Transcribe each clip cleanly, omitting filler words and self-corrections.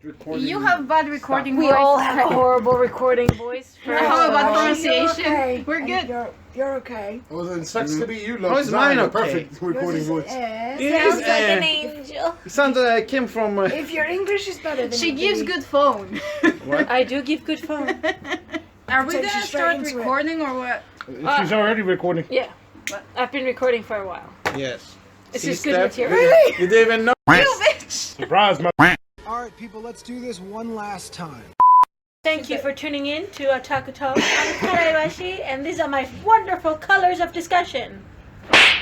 You have bad recording voice. We all have a horrible recording voice. How about pronunciation? Okay. We're good. You're okay. Well, then sucks to be you, lot. How is mine okay? Perfect recording voice. It Sounds is, like an angel. It sounds like I came from... If your English is better than She gives good phone. What? I do give good phone. Are we Takes you gonna straight start into it. recording or what? She's already recording. Yeah. I've been recording for a while. Yes. This See, is good Steph? material. You didn't even know. You bitch! Surprise, man. Alright, people, let's do this one last time. Thank you for tuning in to OtakuTalk. I'm Karaiwashi, and these are my wonderful colors of discussion.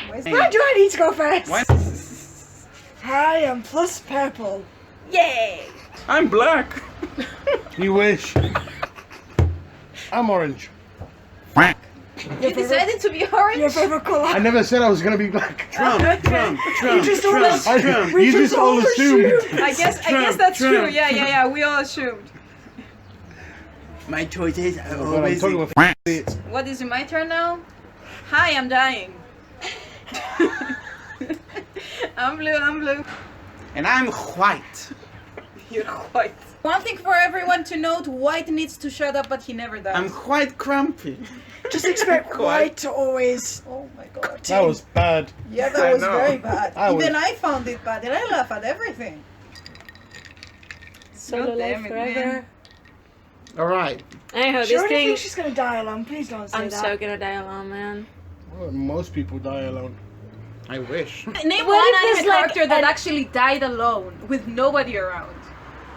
Why do I need to go first? Why? Hi, I'm plus purple. Yay! I'm black. You wish. I'm orange. You decided to be orange? Your favorite color? I never said I was gonna be black. Trump. You just all Trump. You just all assumed. I guess that's true. Yeah. We all assumed. My choices are But I'm always... talking about it. What is it, my turn now? Hi, I'm dying. I'm blue. And I'm white. You're white. One thing for everyone to note, White needs to shut up, but he never does. I'm quite crumpy. Just expect white to always. Oh my god. That was bad. Yeah, I that was know. very bad. Even I found it bad, and I laugh at everything. Solo God damn life it, man. forever. Alright. Anyhow, Sure, this do you thing. think she's gonna die alone? Please don't say I'm that. so gonna die alone, man. Well, most people die alone. I wish. Name What one if there's, anime like, character that an- actually died alone with nobody around.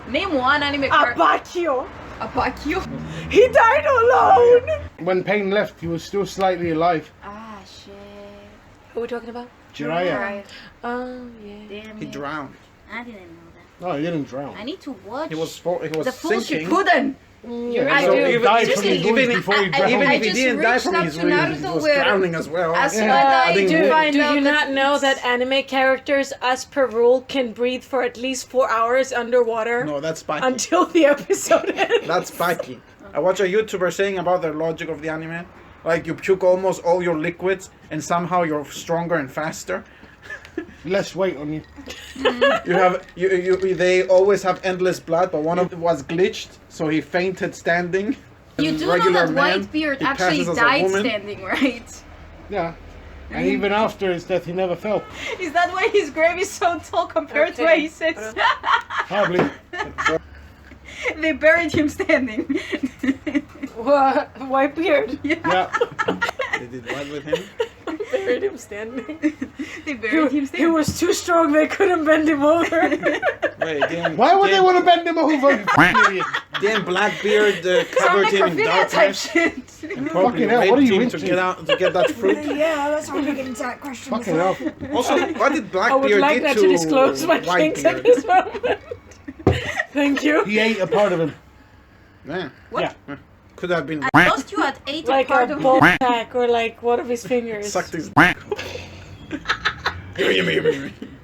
Name one anime character. Abakio. Abakio. He died alone. When Pain left, he was still slightly alive. Ah shit. Who are we talking about? Jiraiya. Oh, yeah. Damn He it. drowned. I didn't know that. No, he didn't drown. I need to watch He was the full sinking. Shippuden. Yeah, I so do. he died Just from his even- wounds before he drowned. Even I if he just didn't die reached from up his to wounds, he Naruto was where- drowning as well. As Yeah. what I think do we- find Do out you that not know it's- that anime characters, as per rule, can breathe for at least 4 hours underwater No, that's spiky. until the episode ends? That's spiky. I watch a YouTuber saying about the logic of the anime. Like you puke almost all your liquids and somehow you're stronger and faster. Less weight on you. You have they always have endless blood, but one of them was glitched, so he fainted standing. You And do know regular that man, Whitebeard he actually passes as a died woman. standing, right? Yeah. And even after his death, he never fell. Is that why his grave is so tall compared to where he sits? Probably. They buried him standing. What? Whitebeard. Yeah. They did what with him? Buried him standing. They buried him He standing. was too strong, they couldn't bend him over. Wait, didn't, Why would they didn't- want to bend him over? You f***ing idiot. Didn't Blackbeard Some covered him in necrophilia type darkness shit. and probably Fucking hell, what are raped you him into? to get that fruit? Yeah, that's why we get into that question. Fucking before. hell. Also, what did I Blackbeard would like did that to to disclose my kinks at Whitebeard? this moment. Thank you. He ate a part of him. Yeah, What? could have been I lost you at 8 Like part a of ball sack or like one of his fingers. sucked his.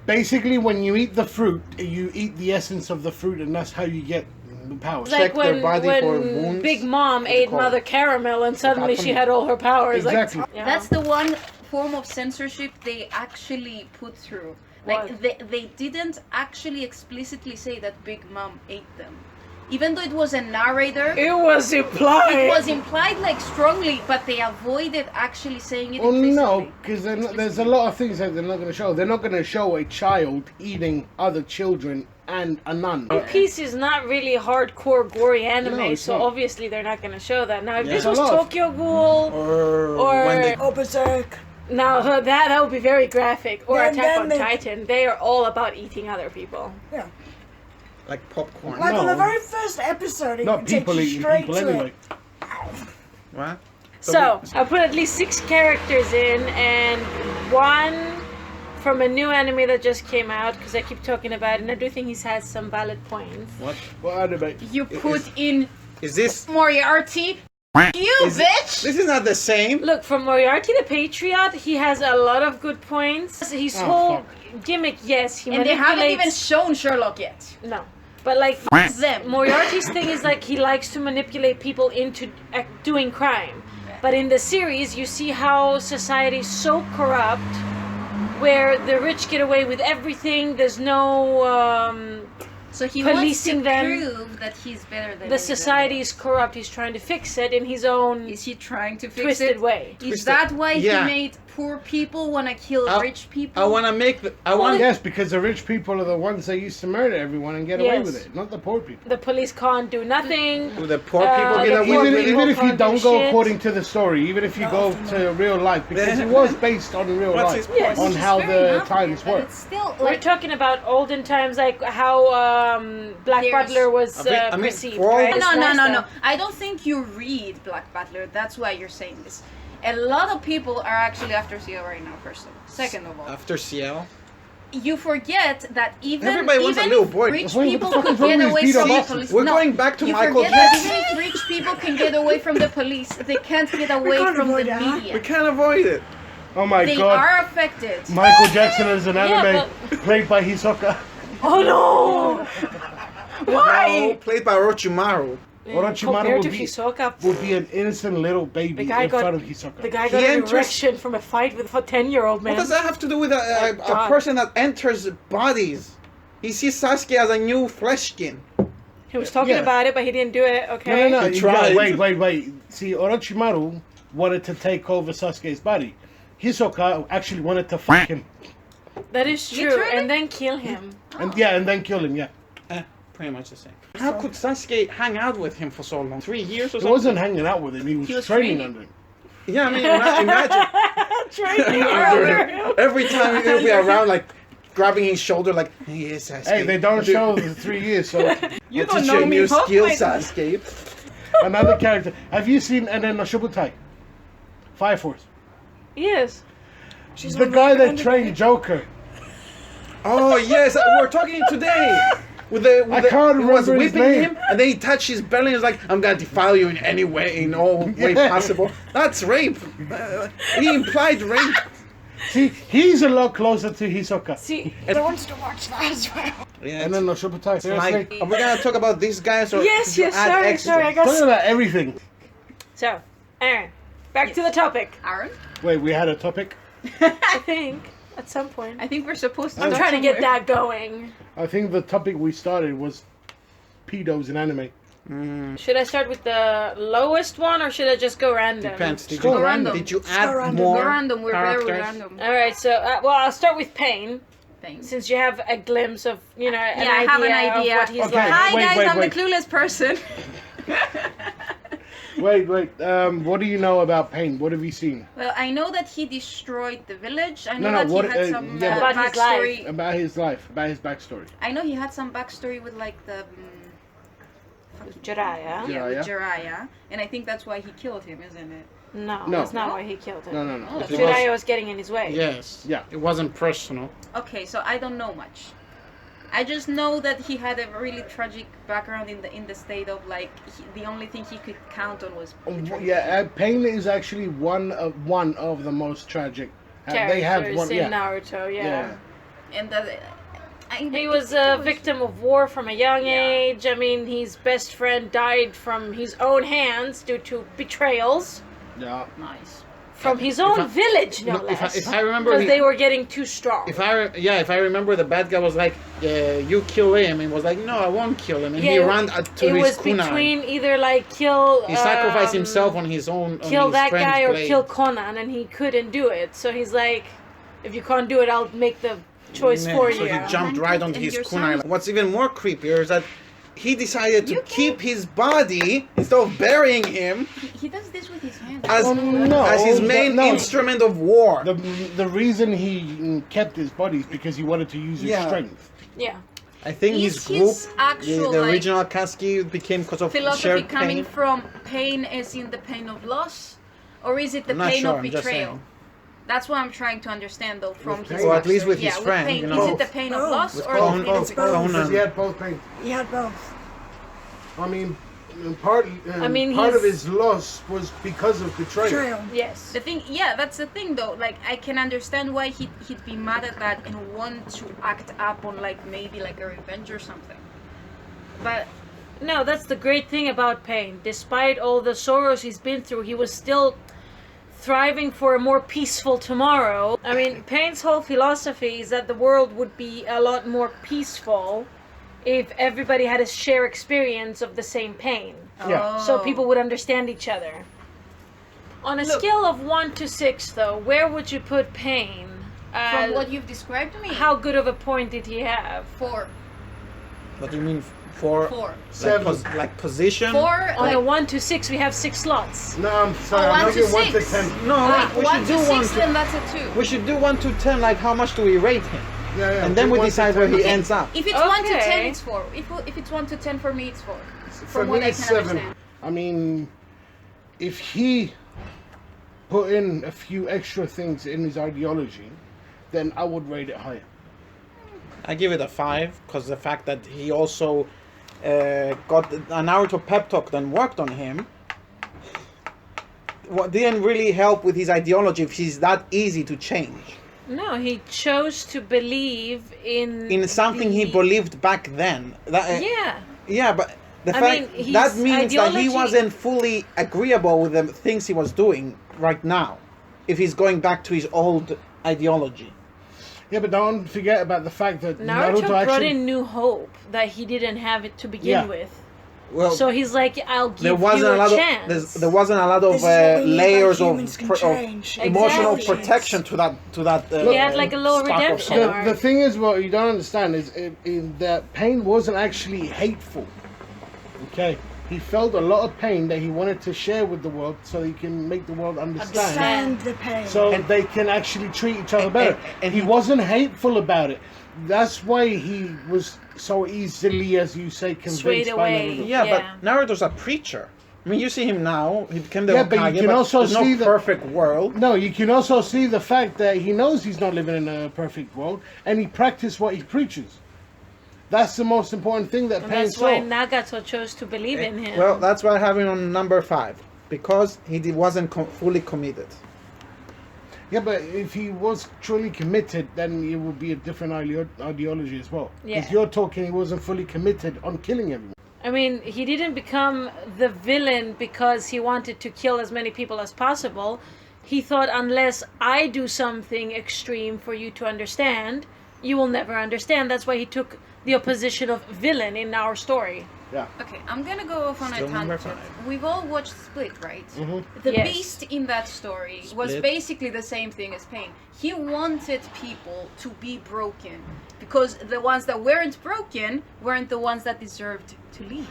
Basically, when you eat the fruit, you eat the essence of the fruit, and that's how you get the power. It's like Check their when, body for when wounds. Big Mom What's it ate called? Mother Caramel and suddenly she Happened. had all her powers. Exactly. Like, yeah. That's the one form of censorship they actually put through. Like, What? they didn't actually explicitly say that Big Mom ate them. Even though it was a narrator, It was implied. it was implied like strongly, but they avoided actually saying it Well, explicitly. no, because there's a lot of things that they're not going to show. They're not going to show a child eating other children and a nun. One Piece is not really hardcore gory anime, No, it's so not. obviously they're not going to show that. Now, if Yeah. this There's was a lot of- Tokyo Ghoul, Or when they Oh, Berserk. now that would be very graphic. Or Then- Attack then on they- Titan. They are all about eating other people. Yeah. like popcorn. Like on the No. very first episode, it Not takes people you eating straight people to anyway. it. What? So, I put at least 6 characters in, and one from a new anime that just came out, because I keep talking about it, and I do think he's had some valid points. What? What anime? You put in Is this? Moriarty. You bitch! This is not the same. Look, from Moriarty the Patriot, he has a lot of good points. His Oh, whole gimmick, yes, he And they haven't even manipulates... shown Sherlock yet. No. But like, Them. Moriarty's thing is like he likes to manipulate people into doing crime. But in the series, you see how society is so corrupt, where the rich get away with everything. There's no So he policing wants to them. prove that he's better than The society is corrupt. He's trying to fix it in his own Is he trying to fix twisted it? way. Is Twisted. that why Yeah. he made poor people want to kill rich people? I want to make I want Yes, because the rich people are the ones that used to murder everyone and get away Yes. with it, not the poor people. The police can't do nothing. the poor people the get poor away people- with it. Even if you can't do don't go shit. according to the story, even if you go to real life, because it was based on real What's life, his point? Yes. on Which is how very the obvious, times but were. It's still We're like talking about olden times, like how Black There's- Butler was I mean, perceived. for all right? the- no. I don't think you read Black Butler. That's why you're saying this. A lot of people are actually after Ciel right now. First of all, second of all, After Ciel. you forget that even Everybody wants a even little if boy. rich Wait, what the people fuck could is wrong get with away Peter from the Buck? police. We're no, going back to you Michael forget that Jackson. even if rich people can get away from the police, they can't get away can't from the avoid that. media. We can't avoid it. Oh my They god. are affected. Michael Jackson is an Yeah, anime played by Hisoka. Oh no! No, played by Orochimaru. Orochimaru Compared to would be, Hisoka, would be an innocent little baby The guy in got- front of Hisoka. the guy got He an enters- erection from a fight with a 10-year-old man. What does that have to do with a God. person that enters bodies? He sees Sasuke as a new flesh skin. He was talking Yeah. about it, but he didn't do it. Okay. No. He You tried. wait. See, Orochimaru wanted to take over Sasuke's body. Hisoka actually wanted to fuck him. That is true, Literally? and then kill him. And then kill him, yeah. Pretty much the same. How could Sasuke hang out with him for so long? 3 years or He something? wasn't hanging out with him, he was, was training training. under him. Yeah, I mean, imagine. Training Under over him. him. Every time he'll be around, like, grabbing his shoulder, like, hey, Sasuke. Hey, they don't Dude, show the 3 years, so You don't know me, new skill, Sasuke. another character. Have you seen Enen no Shubutai? Fire Force. Yes. She's The on guy that recommended trained it. Joker. Oh, yes, we're talking today. I can't he was remember his whipping name. him, and then he touched his belly and was like, I'm gonna defile you in any way, in all way Yeah. possible. That's rape. He implied rape. See, he's a lot closer to Hisoka. See, I want to watch that as well. Yeah, Enen no Shubutai. Seriously. like, are we gonna talk about these guys or yes, did you yes, add sorry, extra? sorry, I got... Talking about everything. So, Aaron, back to the topic. Aaron, Wait, we had a topic? I think, at some point. I think we're supposed to. I'm start trying to get somewhere. that going. I think the topic we started was pedos in anime. Should I start with the lowest one, or should I just go random? Depends. Did Go you, random. did you go add random. more We're random. We're very characters? random. Alright, so, well, I'll start with Pain, Thanks. since you have a glimpse of, an Yeah, I have an idea. of what he's Okay. like. Hi Wait, guys, wait, I'm wait. the clueless person. Wait. What do you know about Pain? What have you seen? Well, I know that he destroyed the village. I No, know no, what- that he had some yeah, but- About his backstory. About his life, about his backstory. I know he had some backstory with like the Jiraiya? yeah, with Jiraiya? Jiraiya, and I think that's why he killed him, isn't it? No, No. that's not why he killed him. No. Oh, It Jiraiya was getting in his way. Yes. Yeah. It wasn't personal. Okay, so I don't know much. I just know that he had a really tragic background in the state of like the only thing he could count on was literally Yeah, Pain is actually one of the most tragic. They have Characters one. in Yeah. Naruto, yeah. and that He was a victim of war from a young age. I mean, his best friend died from his own hands due to betrayals Yeah. Nice. from his own I- village, no no, if I- less. if I remember, because he- they were getting too strong. If I remember, the bad guy was like, "You kill him," and was like, "No, I won't kill him," and he it- ran to it his was kunai. between either like kill. He sacrificed um, himself on his own. On Kill his that friend's guy or blade. kill Conan, and he couldn't do it. So he's like, if you can't do it, I'll make the choice Yeah, for so you. he jumped And- right onto and his your kunai. son- What's even more creepier is that he decided to You keep his body instead of burying him He does this with his hands. as, no, as his main no. instrument of war. The reason he kept his body is because he wanted to use his Yeah. strength. Yeah. I think Is his group, his actual, the like, original Katsuki, became because of Philosophy shared coming pain. from pain as in the pain of loss, or is it the I'm not pain sure, of I'm just betrayal? saying. That's what I'm trying to understand though from With his pain. Or at least backstory. with his yeah, friend, With pain. you know. Is it the pain of Both. loss With or the Conan. pain of It's betrayal? both. Because he had both pain. He had both. I mean, part he's- of his loss was because of betrayal. Betrayal. Yes. The thing, yeah, that's the thing though. Like, I can understand why he'd be mad at that and want to act up on like maybe like a revenge or something. But No, that's the great thing about Pain. Despite all the sorrows he's been through, he was still thriving for a more peaceful tomorrow. I mean, Pain's whole philosophy is that the world would be a lot more peaceful if everybody had a shared experience of the same pain. Yeah. So people would understand each other. On a scale of 1 to 6, though, where would you put pain? From what you've described to me, How good of a point did he have? 4. What do you mean? 4? 4. Like position? 4. On Like, a 1 to 6, we have 6 slots. No, I'm sorry. Oh, I'm 1 to making 1 to 6. 10. No, wait, we 1 should to do 1 6, to... then that's a 2. We should do 1 to 10, like how much do we rate him? Yeah. And then do we 1 to decide 10. where he ends up. If it's 1 to 10, Okay. it's 4. If it's 1 to 10 for me, it's 4. For From me, what I it's can 7. understand. I mean, if he put in a few extra things in his ideology, then I would rate it higher. I give it a 5 because the fact that he also got a Naruto pep talk then worked on him didn't really help with his ideology if he's that easy to change. No, he chose to believe in Something he the- believed back then. That, Yeah. Yeah, but the I fact mean, that his means that he ideology- wasn't fully agreeable with the things he was doing right now. If he's going back to his old ideology. Yeah, but don't forget about the fact that Naruto Naruto brought actually... in new hope that he didn't have it to begin Yeah. with. Well, So he's like, I'll give there wasn't you a lot chance. of there wasn't a lot of This is what we need, layers like of, humans can of change. emotional Exactly. protection to that. He had like a little spark of redemption hope. arc. The thing is, what you don't understand is that pain wasn't actually hateful. Okay? He felt a lot of pain that he wanted to share with the world so he can make the world understand. Stand the pain. So they can actually treat each other better. and he wasn't hateful about it. That's why he was so easily, as you say, convinced Swayed by away. Naruto. Yeah, Yeah. but Naruto's a preacher. I mean, you see him now. He became the Yeah, but you Hokage, can also there's see no that- perfect world. No, you can also see the fact that he knows he's not living in a perfect world, and he practiced what he preaches. That's the most important thing that And Pain that's why saw. Nagato chose to believe in him. Well, that's why I have him on number 5 because wasn't fully committed. Yeah, but if he was truly committed, then it would be a different ideology as well. Because Yeah. you're talking he wasn't fully committed on killing everyone. I mean, he didn't become the villain because he wanted to kill as many people as possible. He thought, unless I do something extreme for you to understand, you will never understand. That's why he took the opposition of villain in our story. Yeah. Okay, I'm gonna go off on Still a number tangent. 5. We've all watched Split, right? Mm-hmm. The Yes. beast in that story was Split. basically the same thing as Pain. He wanted people to be broken because the ones that weren't broken weren't the ones that deserved to leave.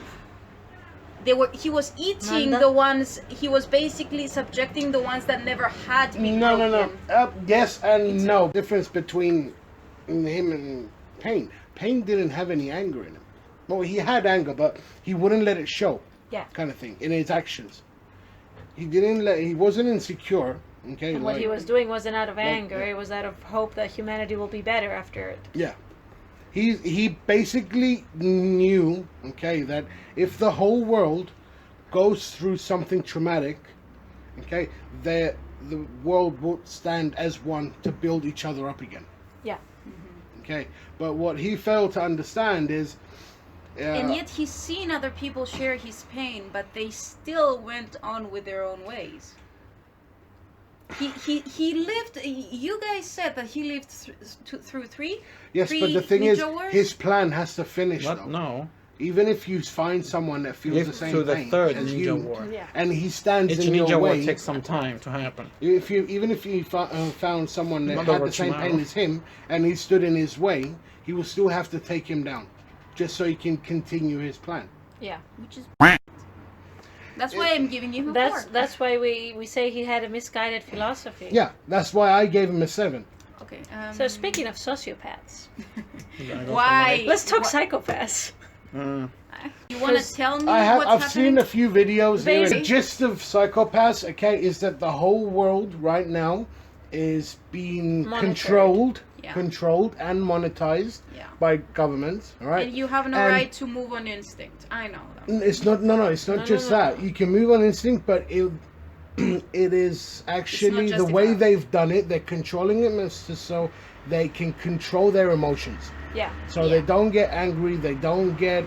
He was eating Nanda? the ones. He was basically subjecting the ones that never had been No. broken. Yes and no. Difference between him and Pain. Pain didn't have any anger in him. Well, he had anger, but he wouldn't let it show. Yeah. Kind of thing in his actions. He wasn't insecure. Okay. And what he was doing wasn't out of anger, yeah. it was out of hope that humanity will be better after it. Yeah. He basically knew, okay, that if the whole world goes through something traumatic, okay, the world will stand as one to build each other up again. Yeah. Okay. But what he failed to understand is And yet he's seen other people share his pain, but they still went on with their own ways. He lived. You guys said that he lived through 3. yes, three but the thing is Ninja Wars? his plan has to finish What? though. No. Even if you find someone that feels Live the same to the pain 3rd as Ninja you, War. Yeah. and he stands Each in Ninja your War way, takes some time to happen. if you found someone that Not had over the same tomorrow. pain as him and he stood in his way, he will still have to take him down, just so he can continue his plan. Yeah. Which is. That's why I'm giving you a 4. That's why we say he had a misguided philosophy. Yeah, that's why I gave him a 7. Okay. So speaking of sociopaths, Why? let's talk psychopaths. You want to tell me I've what's seen happening? a few videos here. Baby. The gist of Psychopaths, okay, is that the whole world right now is being Monitored. controlled and monetized Yeah. by governments, all right? And you have no And right to move on instinct. I know that. It's not it's not just that. You can move on instinct, but it is actually the way justified. they've done it. They're controlling it so they can control their emotions. Yeah. So they don't get angry. They don't get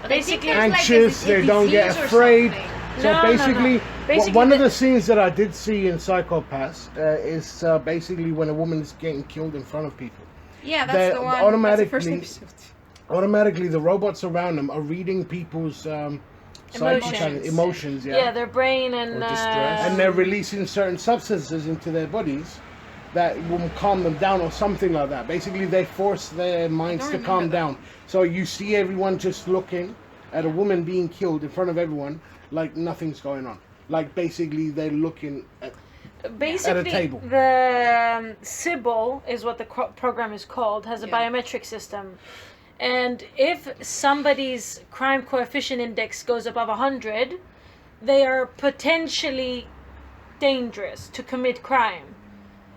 Basically, there's like anxious. a They don't get disease or afraid. something. So No, basically, Basically, one of the- the scenes that I did see in Psychopaths is basically when a woman is getting killed in front of people. Yeah, They that's the one. automatically- That's the first episode. automatically the robots around them are reading people's emotions, Yeah, their brain and Or distress. and they're releasing certain substances into their bodies that will calm them down or something like that. Basically, they force their minds to calm down. So you see everyone just looking at a woman being killed in front of everyone like nothing's going on. Like basically they're looking at basically table. the Sybil is what the program is called, has a biometric system. And if somebody's crime coefficient index goes above 100, they are potentially dangerous to commit crime.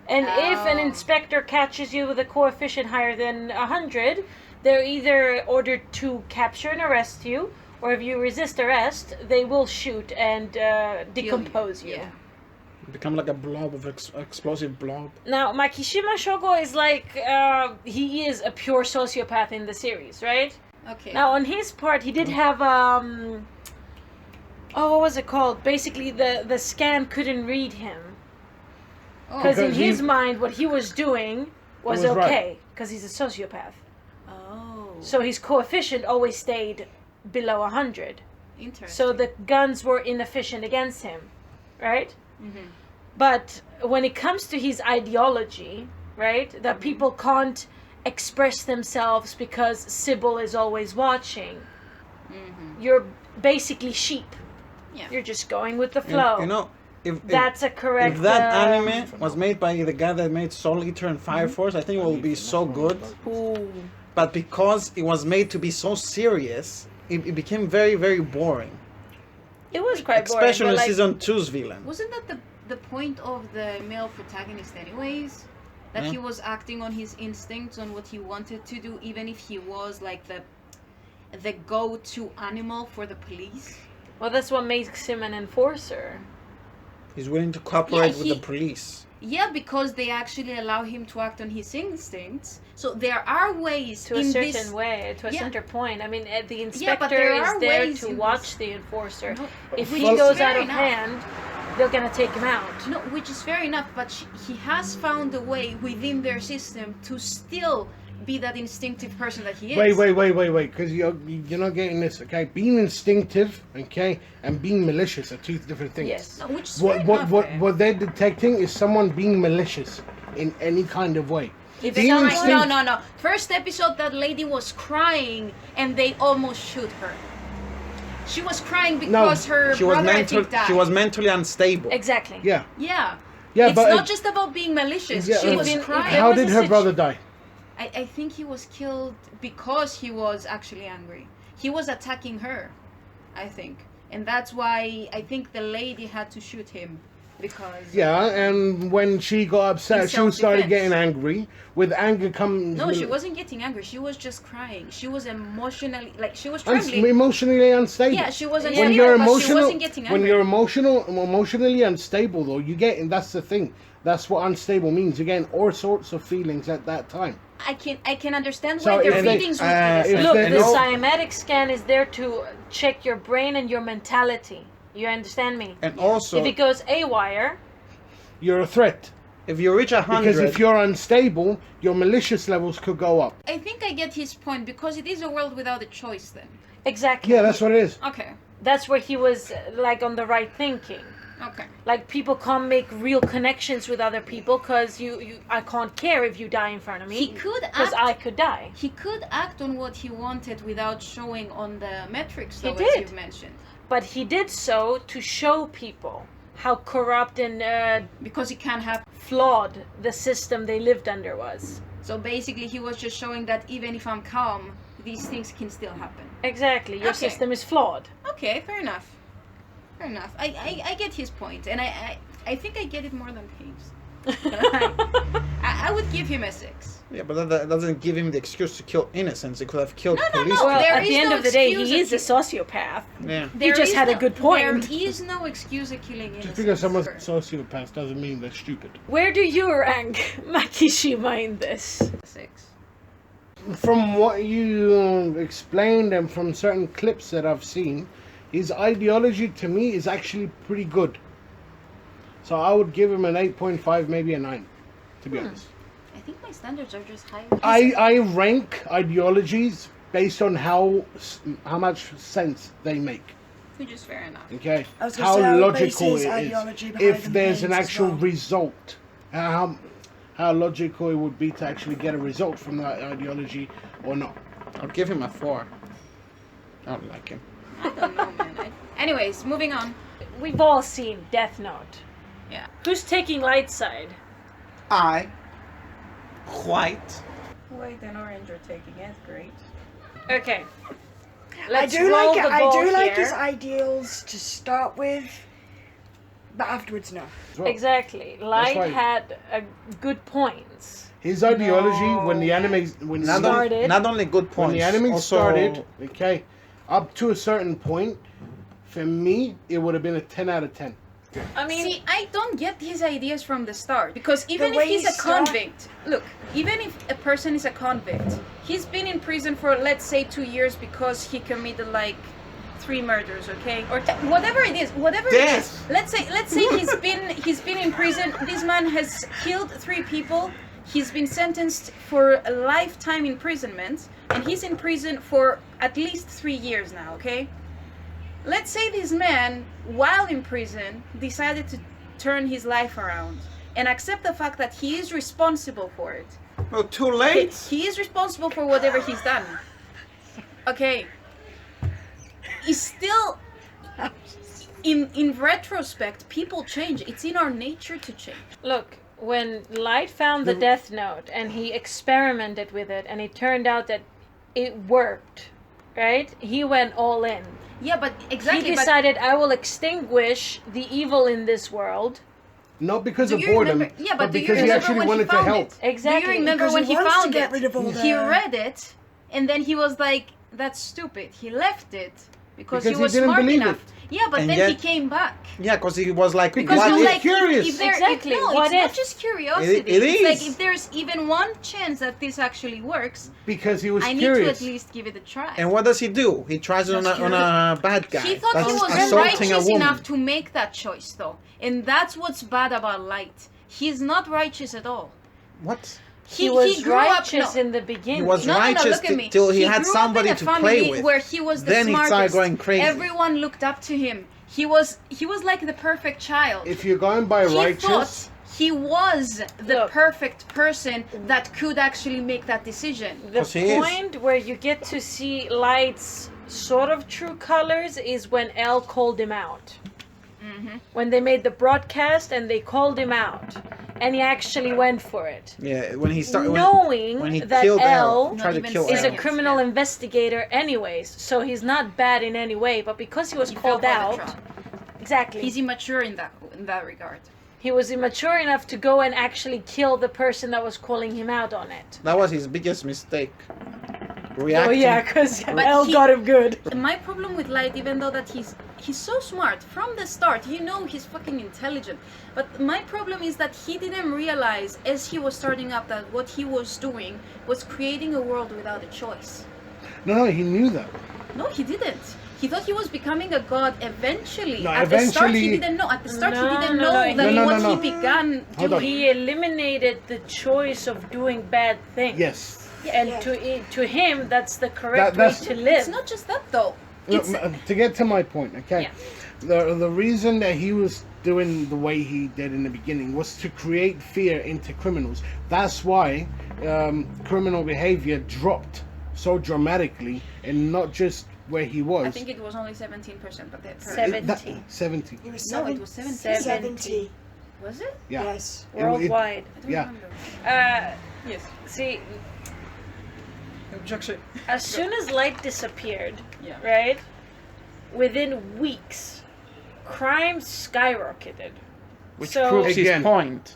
And if an inspector catches you with a coefficient higher than 100, they're either ordered to capture and arrest you, or if you resist arrest, they will shoot and decompose you. Yeah. Become like a blob of explosive blob. Now, Makishima Shogo is like, he is a pure sociopath in the series, right? Okay. Now, on his part, he did have, what was it called? Basically, the scan couldn't read him. Because in his mind, what he was doing was okay, because he's a sociopath. Oh. So his coefficient always stayed below 100. Interesting. So the guns were inefficient against him, right? Mm-hmm. But when it comes to his ideology, right, that people can't express themselves because Sybil is always watching, you're basically sheep. Yeah. You're just going with the flow. You know, if That's a correct. if that anime was made by the guy that made Soul Eater and Fire Force, I think it would be so good. Ooh. But because it was made to be so serious, it became very, very boring. It was quite Especially boring. in But like, season 2's villain. Wasn't that the point of the male protagonist anyways? That he was acting on his instincts, on what he wanted to do, even if he was like the go-to animal for the police? well, that's what makes him an enforcer. He's willing to cooperate with he- the police. Yeah, because they actually allow him to act on his instincts. So there are ways To a in certain this... way, to a Yeah. center point. I mean, the Yeah, inspector but there is are there ways to in watch this. the enforcer. No, If which he is goes fair out of enough. hand, they're gonna take him out. No, which is fair enough, but he has found a way within their system to still be that instinctive person that he is. Wait, because you're not getting this, okay? Being instinctive, okay, and being malicious are two different things. Yes. No, which is fair enough. What they're detecting is someone being malicious in any kind of way. If Being someone- instinct- No. First episode, that lady was crying and they almost shoot her. She was crying because her She was brother, I think, died. She was mentally unstable. Exactly. Yeah, Yeah. yeah, It's but not just about being malicious. Yeah, she was even- crying. There how was did a her brother die? I think he was killed because he was actually angry. He was attacking her, I think. And that's why I think the lady had to shoot him. Because... Yeah, and when she got upset, In she started self-defense. getting angry. With anger comes... No, she wasn't getting angry. She was just crying. She was emotionally... Like, she was uns- trembling. emotionally unstable. Yeah, she was When unstable, you're but she emotional, wasn't getting angry. when you're emotionally unstable, though, you get, and that's the thing. That's what unstable means. You're getting all sorts of feelings at that time. I can understand So why their if they- feelings would be the if same. Look, they the know- cymatic scan is there to check your brain and your mentality. You understand me? And also, If it goes AWire, You're a threat. if you reach 100, Because if you're unstable, your malicious levels could go up. I think I get his point, because it is a world without a choice then. exactly. Yeah, that's what it is. Okay. That's where he was like on the right thinking. Okay. Like people can't make real connections with other people because I can't care if you die in front of me. He could because act... I could die. He could act on what he wanted without showing on the metrics, He though, did. as you've mentioned. But he did so to show people how corrupt and Because it can happen. flawed the system they lived under was. So basically, he was just showing that even if I'm calm, these things can still happen. Exactly. Your Okay. system is flawed. Okay, fair enough. Fair enough. I get his point, and I think I get it more than Paige. I would give him a 6. yeah, but that doesn't give him the excuse to kill innocents. He could have killed No, police. Well, There at is the end no of the day, excuse he is a if sociopath. Yeah. He just had a good point. There is no excuse of killing innocents. Just because someone's a sociopath doesn't mean they're stupid. Where do you rank Makishima in this? 6. From what you explained and from certain clips that I've seen, his ideology to me is actually pretty good. So I would give him an 8.5, maybe a 9, to be honest. I think my standards are just high. I rank ideologies based on how much sense they make. Which is fair enough. Okay, I was gonna how say, I would logical base his it ideology is. behind If the there's an pains as actual well. result, how logical it would be to actually get a result from that ideology or not. I'll give him a 4. I don't like him. I don't know, man. Anyways, moving on. We've all seen Death Note. Yeah. Who's taking light side? I. White. White and orange are taking it. Great. Okay. I Let's do roll like the I ball do like here. his ideals to start with, but afterwards no. As well. Exactly. Light right. had good points. His ideology when the anime Started. Not only good when points. the anime also, started, okay, up to a certain point, for me it would have been a 10 out of 10. I mean, See, I don't get his ideas from the start because even The if way he's he a start- convict, look, even if a person is a convict, he's been in prison for let's say 2 years because he committed like 3 murders, okay, or whatever it is, Yes. Let's say he's been in prison. This man has killed 3 people. He's been sentenced for a lifetime imprisonment, and he's in prison for at least 3 years now, okay? Let's say this man, while in prison, decided to turn his life around and accept the fact that he is responsible for it. Oh, too Okay, late. he is responsible for whatever he's done. Okay. He's still, in retrospect, people change. It's in our nature to change. look, when Light found the Death Note and he experimented with it and it turned out that it worked, right? He went all in. Yeah, but exactly. He decided, I will extinguish the evil in this world. Not because Do of you boredom, remember- yeah, but do you because he remember actually when he wanted to found help. it? Exactly. Do you remember Because when he he wants to found get it? rid of all He the- read it, and then he was like, "That's stupid." He left it because he Because he was didn't smart believe enough. Yeah, but And then he yet- came back. Yeah, because he was like, Because what he Because was if? like, curious. Exactly, No, what it's not if? just curiosity. It it's is. like if there's even one chance that this actually works, Because he was I need curious. to at least give it a try. And what does he do? He tries on a bad guy. He thought That's he was assaulting a righteous woman. enough to make that choice, though, and that's what's bad about Light. He's not righteous at all. What? He was grew up- righteous no. in the beginning. He was No, righteous look at me. till he had grew somebody up in to a play family with. where he was the Then he smartest. started going crazy. Everyone looked up to him. He was like the perfect child. If you're going by He righteous, thought he was the Look. perfect person that could actually make that decision. The 'Cause he is. point where you get to see Light's sort of true colors is when Elle called him out. When they made the broadcast and they called him out. And he actually went for it. Yeah, when he started. Knowing when he that killed Elle tried to Not kill even is a Elle. second. criminal Yeah. investigator anyways, so he's not bad in any way, but because he was He fell called for the out, trap. exactly, He's immature in that regard. he was immature enough to go and actually kill the person that was calling him out on it. That was his biggest mistake. Oh Reacting. yeah, because But Elle he- got him good. My problem with Light, even though that he's so smart from the start, you know he's fucking intelligent. But my problem is that he didn't realize as he was starting up that what he was doing was creating a world without a choice. no, he knew that. No, he didn't. He thought he was becoming a god eventually. No, At the start, he eventually- didn't know. At the start, No, he didn't no, know no, that he- what No. he began Hold on. doing. He eliminated the choice of doing bad things. Yes. And Yeah. to him, that's the correct that's- way to live. It's not just that though. Look, It's to get to my point, okay? Yeah. The reason that he was doing the way he did in the beginning was to create fear into criminals. That's why criminal behavior dropped so dramatically, and not just where he was. I think it was only 17%, but that's Seven. 70. He was No, it was 70. 70. Was it? Yeah. Yes. Worldwide. I don't Yeah. remember. Yes. See, Objection. as soon as Light disappeared, Yeah. right, within weeks, crime skyrocketed. Which So- proves his Again. point.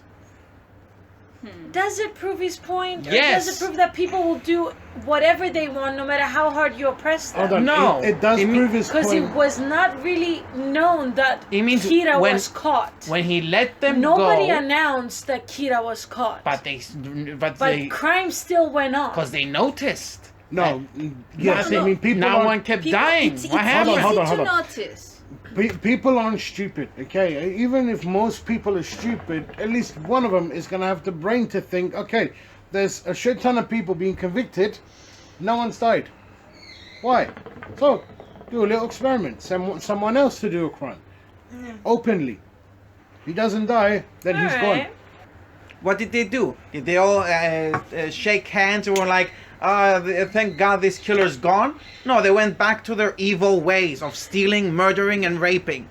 Does it prove his point? Or Yes. does it prove that people will do whatever they want no matter how hard you oppress Hold them? on. No. It does It mean- prove his Because it point. was not really known that It means Kira when- was caught. When he let them Nobody go, announced that Kira was caught. but But they, crime still went on. because they noticed. No, yes, No, I mean people. No aren't- one kept People, dying. it's What happened? easy Hold on, to hold on. notice. People aren't stupid, okay? Even if most people are stupid, at least one of them is gonna have the brain to think, okay, there's a shit ton of people being convicted, no one's died. Why? So, do a little experiment. Send someone else to do a crime. Openly. If he doesn't die, then he's gone. What did they do? Did they all shake hands and were like, thank God this killer's gone? No, they went back to their evil ways of stealing, murdering, and raping.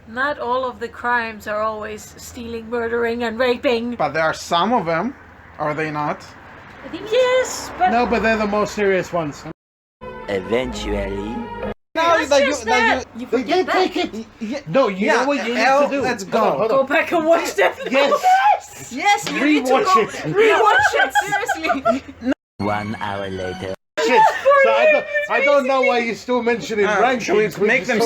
Not all of the crimes are always stealing, murdering, and raping. But there are some of them, are they not? Yes, but No, but they're the most serious ones. Eventually. No, It's just that You They forget did that. take it. No, you know what you need to do? Let's Hold on, go. hold go on. back and watch that. Yes. Yes, you need to Rewatch go. it. Rewatch it, seriously. 1 hour later. Shit. So I don't know why you're still mentioning rankings. Should we make them?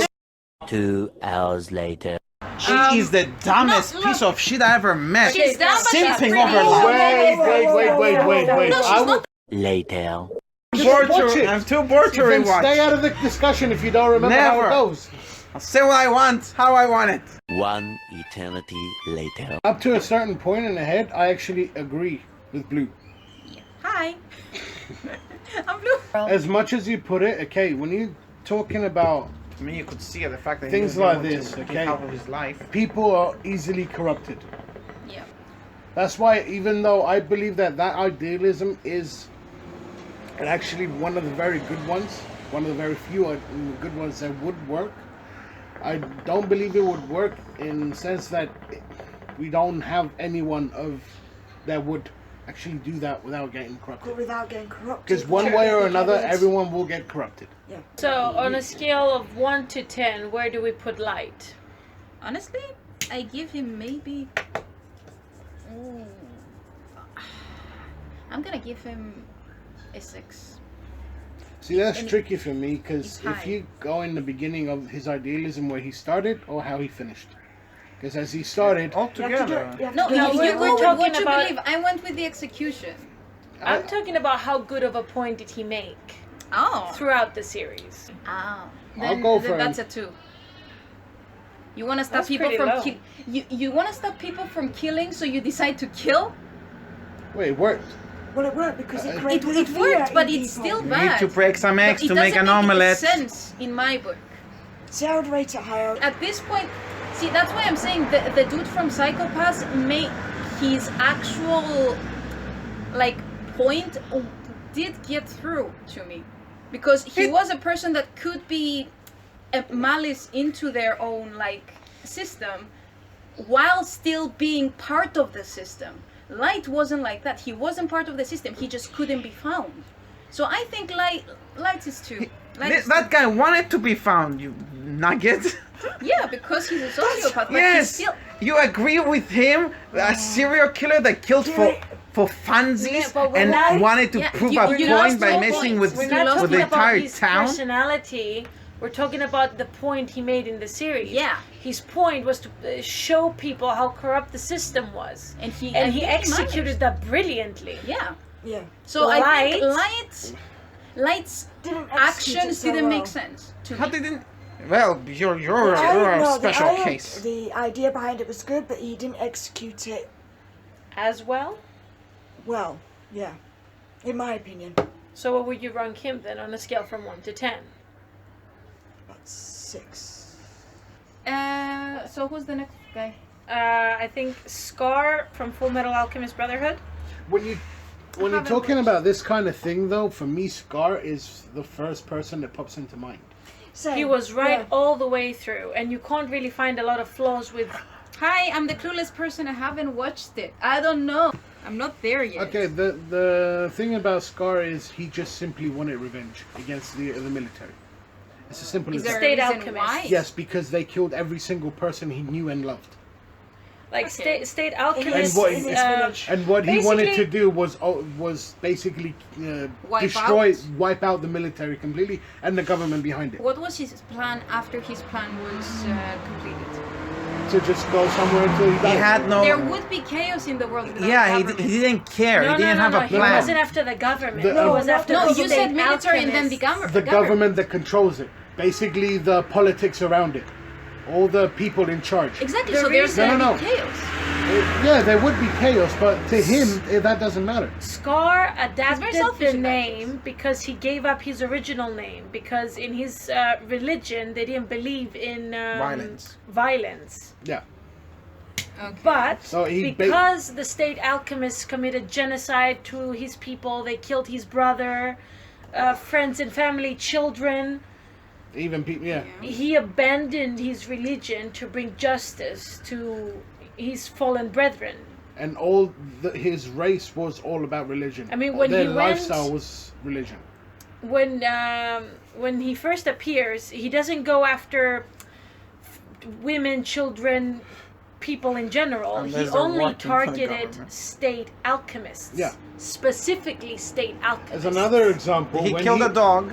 2 hours later. She is the dumbest no. piece of shit I ever met. She's dumb, but she's Simping pretty. over life. Wait. No, she's I will not. Later. watch it. I'm too bored to Then rewatch. stay out of the discussion if you don't remember how Never. it goes. I'll say what I want, how I want it. 1 eternity later. Up to a certain point in the head, I actually agree with Blue. Hi. I'm blue. As much as you put it, okay, when you're talking about To me, you could see the fact that Things he was like able this, to give okay? half of his life. people are easily corrupted. Yeah. That's why, even though I believe that idealism is actually one of the very good ones, one of the very few good ones that would work, I don't believe it would work in the sense that we don't have anyone that would actually do that without getting corrupted. Without getting corrupted. Because one way or another, everyone will get corrupted. Yeah. So, on a scale of 1 to 10, where do we put Light? Honestly, I give him maybe. I'm gonna give him a 6. See, that's And tricky for me because it's if high. you go in the beginning of his idealism where he started or how he finished. Because as he started, All You have to do together. it. You have No, to do No, it. you we're go talking with what you about- believe. I went with the execution. I'm talking about how good of a point did he make Oh. throughout the series. Oh. I'll go for that's him. a 2. You want to stop That's people pretty from low. you want to stop people from killing, so you decide to kill? wait, it worked. Well, it worked because it It, created it fear worked, but in it's people. still You bad. need to break some eggs It to make doesn't an omelette. sense in my book. See, I would rate it higher. At this point, see, that's why I'm saying the dude from Psychopaths made his actual like point did get through to me, because he was a person that could be a malice into their own like system while still being part of the system. Light wasn't like that. He wasn't part of the system. He just couldn't be found. So I think Light is 2. Light is That guy wanted to be found, you nugget. 2. Yeah, because he's a sociopath. But he's Yes, still. you agree with him? A serial killer that killed for funsies Yeah, but we're and not- wanted to Yeah, prove you- a you point lost by all messing points. with, We're You not lost with talking the about entire his town. personality. We're talking about the point he made in the series. Yeah. His point was to show people how corrupt the system was. And he He executed that brilliantly. Yeah. Yeah. So I think Light- Light's Didn't execute actions it so didn't well. make sense to How me. didn't? Well, you're I don't a know, special case. The idea behind it was good, but he didn't execute it As well? well. Yeah. In my opinion. So what would you rank him then on a scale from 1 to 10? About 6. So who's the next guy? I think Scar from Full Metal Alchemist Brotherhood. When you're haven't talking watched. about this kind of thing, though, for me, Scar is the first person that pops into mind. He was right all the way through, and you can't really find a lot of flaws with. Hi, I'm the clueless person. I haven't watched it. I don't know. I'm not there yet. Okay, the thing about Scar is he just simply wanted revenge against the military. It's as simple Is as there that. State a reason alchemist. why? Yes, because they killed every single person he knew and loved. Like Okay. state In alchemist. his, what- in his uh, village. And what he wanted to Basically- do was basically wipe out the military completely and the government behind it. What was his plan after his plan was completed? To just go somewhere until he He died. had no. There would be chaos in the world. Without Yeah, government. he didn't care. No, he didn't have a He plan. wasn't after the government. The- he was No, after No, the you state said military and then the alchemists. The government that controls it. Basically, the politics around it. All the people in charge. Exactly. The So there's reason- gonna No, be no. chaos. Yeah, there would be chaos, but to him, that doesn't matter. Scar adapted selfish the in that name because he gave up his original name. Because in his religion, they didn't believe in violence. Yeah. Okay. But So he because the state alchemists committed genocide to his people, they killed his brother, friends and family, children. Even people, yeah. He abandoned his religion to bring justice to his fallen brethren. And his race was all about religion. I mean, when their he lifestyle was religion. When he first appears, he doesn't go after women, children, people in general. Unless He they're only working for the targeted government. state alchemists. Yeah. Specifically state alchemists. As another example, He when killed a dog.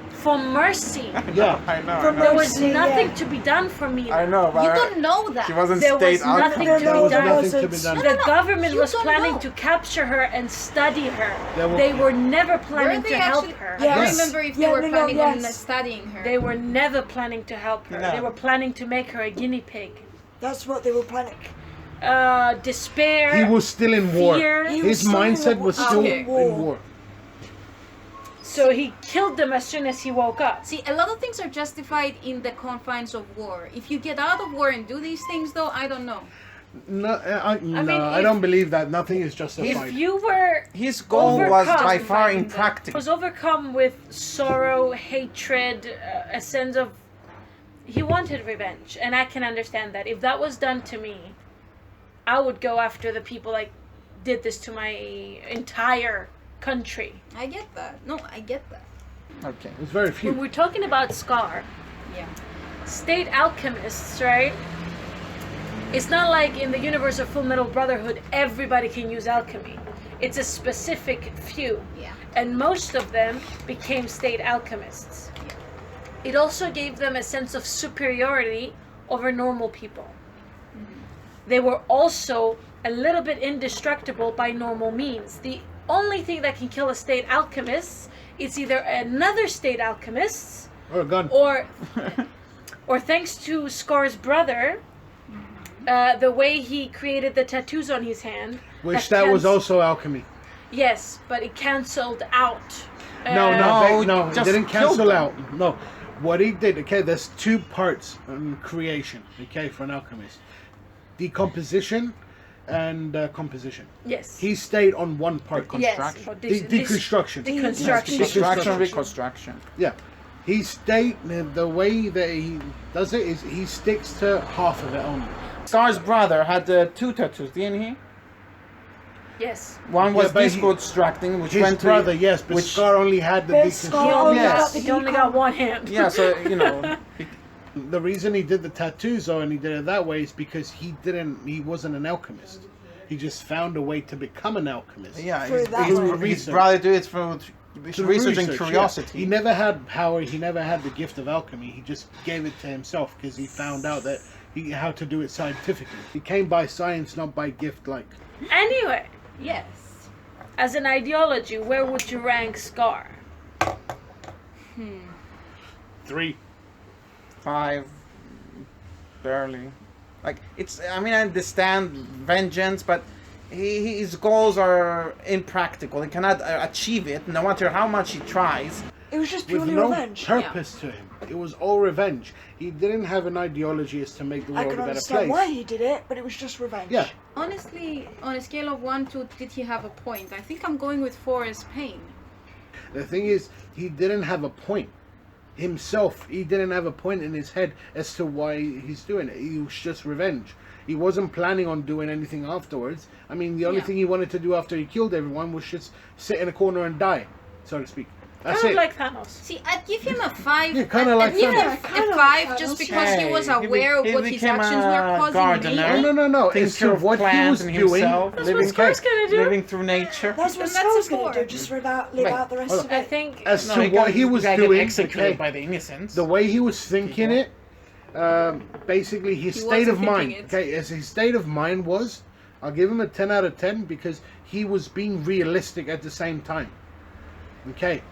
For mercy. Yeah. I know. For There was mercy, nothing yeah. to be done for me. I know, but You don't know that. she wasn't There state was nothing alchemist. to There be was done. nothing to be done. The government You was don't planning know. to capture her and study her. They They were- were never Were planning they to help actually? her. I don't Yes. remember if they Yeah, were no, planning on yes. studying her. They were never planning to help her. No. They were planning to make her a guinea pig. That's what they were planning. Despair. He was still in war. Fear. He His was still in mindset war. was still Okay. in war. So he killed them as soon as he woke up. See, a lot of things are justified in the confines of war. If you get out of war and do these things, though, I don't know. No, I mean, I if- don't believe that. Nothing is justified. If you were His goal was overcome by far was impractical. overcome with sorrow, hatred, a sense of he wanted revenge, and I can understand that. If that was done to me, I would go after the people like did this to my entire country. I get that. No, I get that. Okay. There's very When few. we're talking about Scar, Yeah. state alchemists, right? It's not like in the universe of Full Metal Brotherhood, everybody can use alchemy. It's a specific few. Yeah. And most of them became state alchemists. It also gave them a sense of superiority over normal people. They were also a little bit indestructible by normal means. The only thing that can kill a state alchemist is either another state alchemist Or a gun. or thanks to Scar's brother, the way he created the tattoos on his hand. Which that was also alchemy. Yes, but it cancelled out. No, it just didn't killed cancel them. out. No, what he did. Okay, there's two parts in creation. Okay, for an alchemist, decomposition and composition. Yes. He stayed on one part. Yes. Construction. or Deconstruction. Deconstruction. Deconstruction, reconstruction. Yeah, he stayed. The way that he does it is he sticks to half of it only. Scar's brother had two tattoos, didn't he? Yes. One was Yeah, but he- deconstructing, which His went to brother, yes, but which- Scar only had the But Scar deconstruction. only Yes. got the He only got one hand. Yeah, so you know, The reason he did the tattoos though, and he did it that way, is because he wasn't an alchemist. He just found a way to become an alchemist. yeah, For that his, one. his brother did it through Through research and yeah. curiosity. He never had power. He never had the gift of alchemy. He just gave it to himself because he found out that how to do it scientifically. He came by science, not by gift. Like Anyway, Yes. as an ideology, where would you rank Scar? 3. 5, barely. Like it's. I mean, I understand vengeance, but his goals are impractical. He cannot achieve it, no matter how much he tries. It was just with purely no revenge. purpose to him. It was all revenge. He didn't have an ideology as to make the I world can a better understand place. why he did it, but it was just revenge. Yeah. Honestly, on a scale of 1 to did he have a point? I think I'm going with 4 as pain. The thing is, he didn't have a point himself. He didn't have a point in his head as to why he's doing it. It was just revenge. He wasn't planning on doing anything afterwards. I mean, the only Yeah. thing he wanted to do after he killed everyone was just sit in a corner and die, so to speak. That's Kind it. of like Thanos. See, I'd give him a 5. Yeah, kinda like I'd give him Thanos. a Kinda 5 like just Thanos. because he was Hey, he aware of be- he what his became actions a were causing gardener. me. No. Takes As to care of what he was plants and doing. himself. That's living what Scar's cake. gonna do. Living through nature. That's what Then that's Scar's a gonna four. do, just live out the rest hold of I it. think As No, to he what got- he was got doing, executed okay, by the innocents. the way he was thinking it, basically his He state of wasn't mind. thinking it. Okay, as his state of mind was, I'll give him a 10 out of 10 because he was being realistic at the same time. Okay,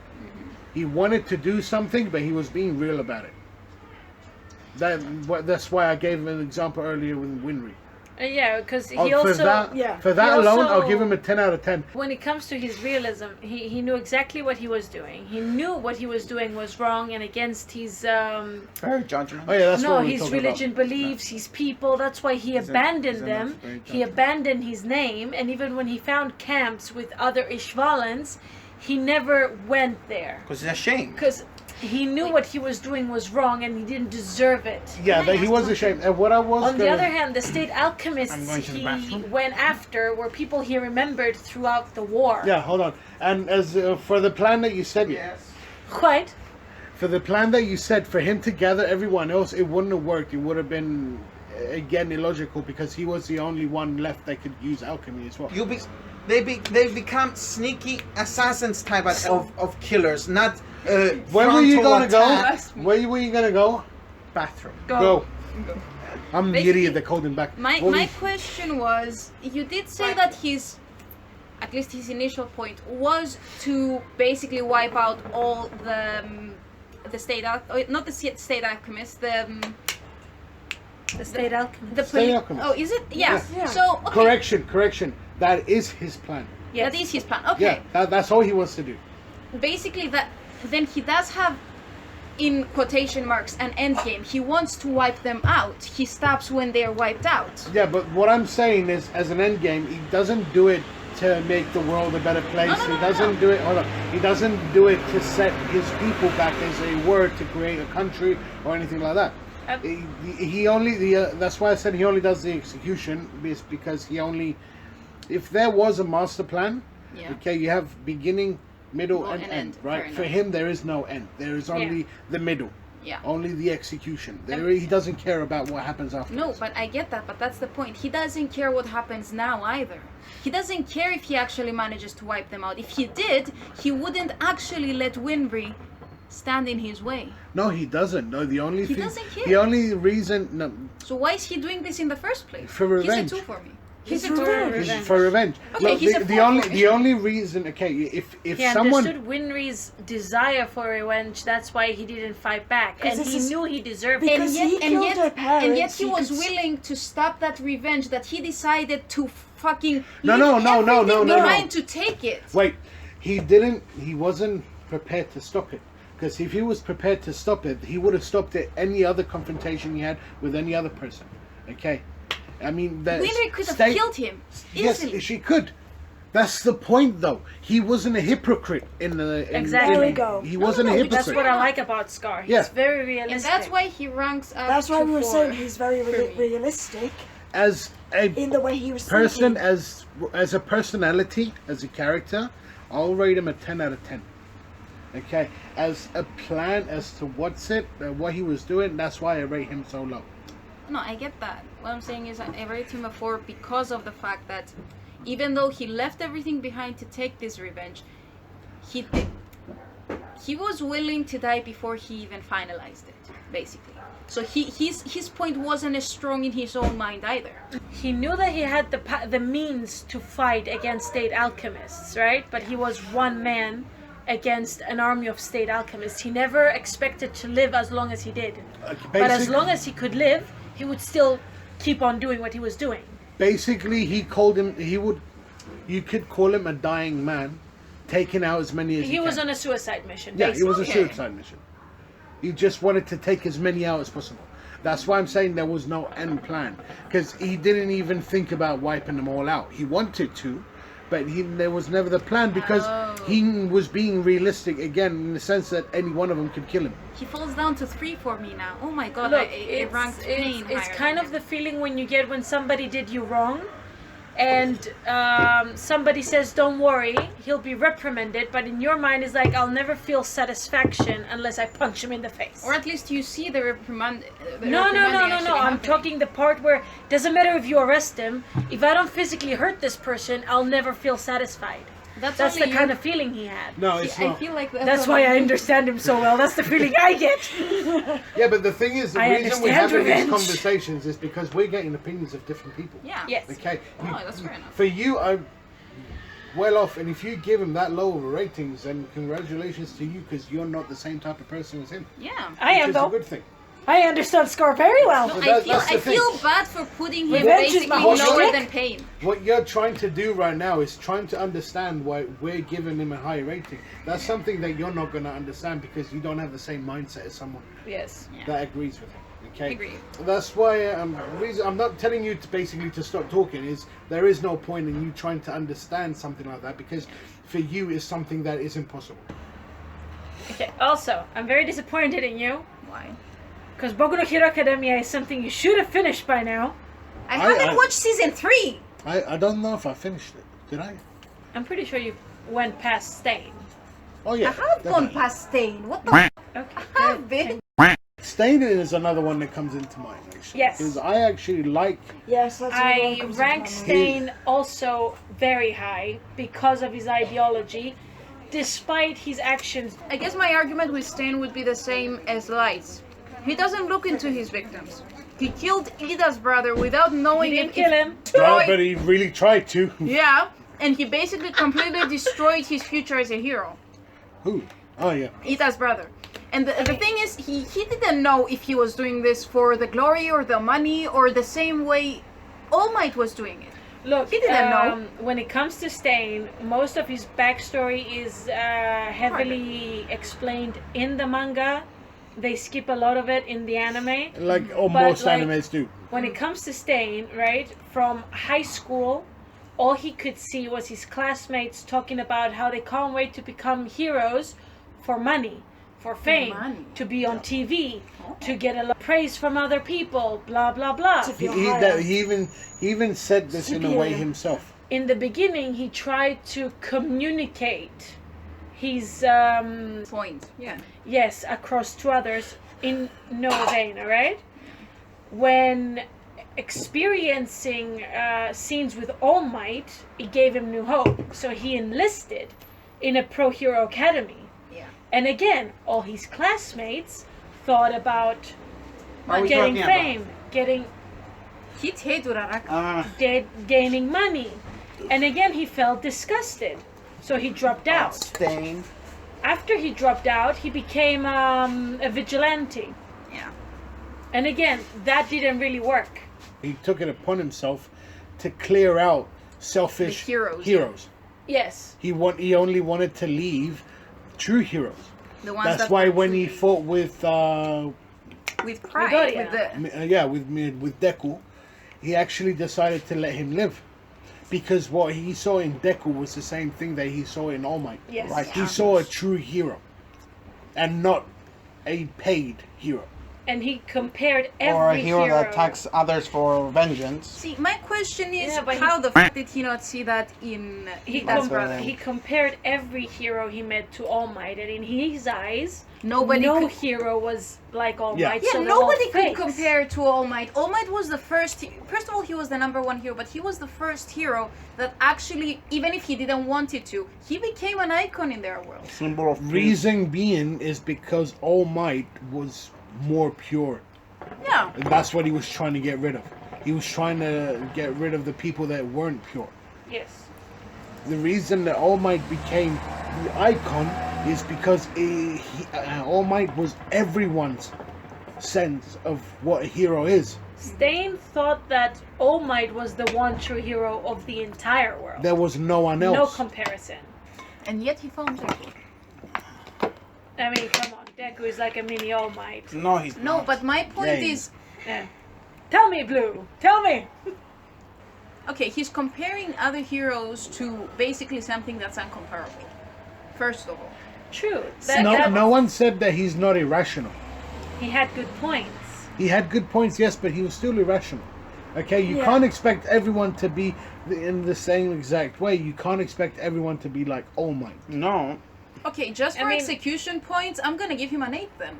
he wanted to do something, but he was being real about it. That's why I gave him an example earlier with Winry. Yeah, because he Oh, also for that he alone, also- I'll give him a 10 out of 10. when it comes to his realism, he knew exactly what he was doing. He knew what he was doing was wrong and against his Very judgmental. Oh yeah, that's no what we're his talking religion beliefs, his people. That's why he abandoned isn't them. that very He abandoned his name, and even when he found camps with other Ishvalans, he never went there Because he's ashamed. because he knew what he was doing was wrong and he didn't deserve it. Yeah, Can I that he ask was something? ashamed. And what I was On the gonna- other hand, the state alchemists I'm going to the he bathroom. went after were people he remembered throughout the war. Yeah, hold on. And as for the plan that you said, Quite. for the plan that you said, for him to gather everyone else, it wouldn't have worked. It would have been, again, illogical because he was the only one left that could use alchemy as well. They become sneaky assassins type of killers, not Where were you frontal gonna go? attack. Where were you gonna go? Bathroom. Go. I'm the Basically, idiot that called him back. My What my was- question was, you did say that at least his initial point was to basically wipe out all the not the state alchemists, The state alchemist. the State alchemists. Oh, is it? Yeah. Yeah. So okay, Correction. That is his plan. Yes. that is his plan. Okay. Yeah, that's all he wants to do. Basically, then he does have, in quotation marks, an end game. He wants to wipe them out. He stops when they are wiped out. Yeah, but what I'm saying is, as an end game, he doesn't do it to make the world a better place. No. He doesn't do it. Hold on. He doesn't do it to set his people back as they were to create a country or anything like that. He only that's why I said he only does the execution, is because he only, if there was a master plan, Yeah. okay, you have beginning, middle, Well, and and end, end. right? Fair For enough. him, there is no end. There is only the middle. Yeah. Only the execution. He doesn't care about what happens after. No, but I get that, but that's the point. He doesn't care what happens now either. He doesn't care if he actually manages to wipe them out. If he did, he wouldn't actually let Winry stand in his way. No, he doesn't. No, the only He thing, doesn't care. the only reason, no, So why is he doing this in the first place? For revenge. He's a two for me. He's a two revenge. for me. for revenge. Okay, Look, he's a the four only for me. the only reason, okay, if He someone, understood Winry's desire for revenge. That's why he didn't fight back, 'Cause and this he is- knew he deserved because it. And he killed yet, her parents, and yet he he was could willing to stop that revenge, that he decided to fucking No, leave no, no, no, everything no, no. behind to take it. wait, he wasn't prepared to stop it. Because if he was prepared to stop it, he would have stopped it any other confrontation he had with any other person. Okay, I mean that. Winry could have killed him easily. Yes, she could. That's the point, though. He wasn't a hypocrite in the. Exactly. There we go. He wasn't no, a no, hypocrite. That's what I like about Scar. He's Yeah. very realistic. And that's why he ranks up. That's why to we were 4 saying he's very for me. realistic As a in the way he was person, thinking. as a personality, as a character, I'll rate him a 10 out of 10. Okay, as a plan, as to what he was doing, that's why I rate him so low. No, I get that. What I'm saying is I rate him a 4 because of the fact that even though he left everything behind to take this revenge, he was willing to die before he even finalized it, basically. So his point wasn't as strong in his own mind either. He knew that he had the means to fight against state alchemists, right? But he was one man against an army of state alchemists. He never expected to live as long as he did. But as long as he could live, he would still keep on doing what he was doing. Basically, you could call him a dying man, taking out as many as He was can. on a suicide mission. Yeah, he was a basically. suicide mission. He just wanted to take as many out as possible. That's why I'm saying there was no end plan. Because he didn't even think about wiping them all out. He wanted to, but there was never the plan because he was being realistic again in the sense that any one of them could kill him. He falls down to 3 for me now. Oh my god, Look, it ranked pain it's higher kind than of the feeling when you get when somebody did you wrong and somebody says don't worry, he'll be reprimanded, but in your mind is like I'll never feel satisfaction unless I punch him in the face. Or at least you see the reprimand. No, I'm talking the part where doesn't matter if you arrest him, if I don't physically hurt this person, I'll never feel satisfied. That's the kind of feeling he had. No, it's I not. feel like That's why I understand him so well. That's the feeling I get. Yeah, but the thing is, the I reason we're understand having revenge. these conversations is because we're getting opinions of different people. Yeah. Yes. Okay. Oh, that's fair enough. For you, I'm well off, and if you give him that low of a ratings, then congratulations to you because you're not the same type of person as him. Yeah. I am Which is a though. good thing. I understood score very well. No, But I that's the thing. feel bad for putting him Revenge is basically my whole lower shtick. than Pain. What you're trying to do right now is trying to understand why we're giving him a high rating. That's something that you're not going to understand because you don't have the same mindset as someone Yes. that agrees with him. Okay. Agree. That's why reason I'm not telling you to basically to stop talking. Is there is no point in you trying to understand something like that because for you it's something that is impossible. Okay, also, I'm very disappointed in you. Why? Because Boku no Hero Academia is something you should have finished by now. I haven't watched season 3. I don't know if I finished it. Did I? I'm pretty sure you went past Stain. Oh I yeah. have gone definitely. past Stain. What the f***? Okay. I have been. Stain is another one that comes into mind. Actually. Yes. Because I actually like. Yes, that's another one I that comes rank into my mind. Stain also very high because of his ideology, despite his actions. I guess my argument with Stain would be the same as Light's. He doesn't look into his victims. He killed Ida's brother without knowing He didn't if kill him. No, but he really tried to. Yeah, and he basically completely destroyed his future as a hero. Who? Oh yeah. Ida's brother. And the thing is, he didn't know if he was doing this for the glory or the money or the same way All Might was doing it. Look, He didn't know. when it comes to Stain, most of his backstory is heavily explained in the manga. They skip a lot of it in the anime. Like But, most like, animes do. When it comes to Stain, right, from high school, all he could see was his classmates talking about how they can't wait to become heroes for money, for fame, money. to be on TV, to get a lot of praise from other people, blah, blah, blah. To He, feel he, higher. that, he even said this in a way Superior. himself. In the beginning, he tried to communicate his, Point. Yeah. yes, across to others in no vein, alright? When experiencing scenes with All Might, it gave him new hope. So he enlisted in a pro hero academy. Yeah. And again, all his classmates thought about What are we getting talking about? fame, getting Hit Duraraka. gaining money. And again, he felt disgusted. So he dropped out. Stain. After he dropped out, he became a vigilante. Yeah. And again, that didn't really work. He took it upon himself to clear out selfish The heroes, Yes. He only wanted to leave true heroes. The ones That's that why were when he truly- fought with with pride, Midoriya. with the with Deku, he actually decided to let him live. Because what he saw in Deku was the same thing that he saw in All Might. Yes. Like He saw a true hero. And not a paid hero. And he compared every Or a hero that attacks others for vengeance. See, my question is, Yeah, but how the f did he not see that in He, Ida's com- brother? he compared every hero he met to All Might, and in his eyes, Nobody no could. hero was like All Yeah. Might. Yeah, so they're all nobody could fakes. compare to All Might. All Might was the first. First of all, he was the #1 hero, but he was the first hero that actually, even if he didn't want it to, he became an icon in their world. Symbol of Reason being is because All Might was more pure. Yeah. And that's what he was trying to get rid of. He was trying to get rid of the people that weren't pure. Yes. The reason that All Might became the icon is because All Might was everyone's sense of what a hero is. Stain thought that All Might was the one true hero of the entire world. There was no one else. No comparison. And yet he found Deku. I mean, come on, Deku is like a mini All Might. No, he's No, not. but my point Yeah. is, Yeah. Tell me, Blue. Tell me. okay, he's comparing other heroes to basically something that's incomparable. First of all. True. No one said that he's not irrational. He had good points. He had good points, yes, but he was still irrational. Okay, you Yeah. can't expect everyone to be in the same exact way. You can't expect everyone to be like All Might. No. Okay, just I for mean- execution points, I'm gonna give him an 8 then.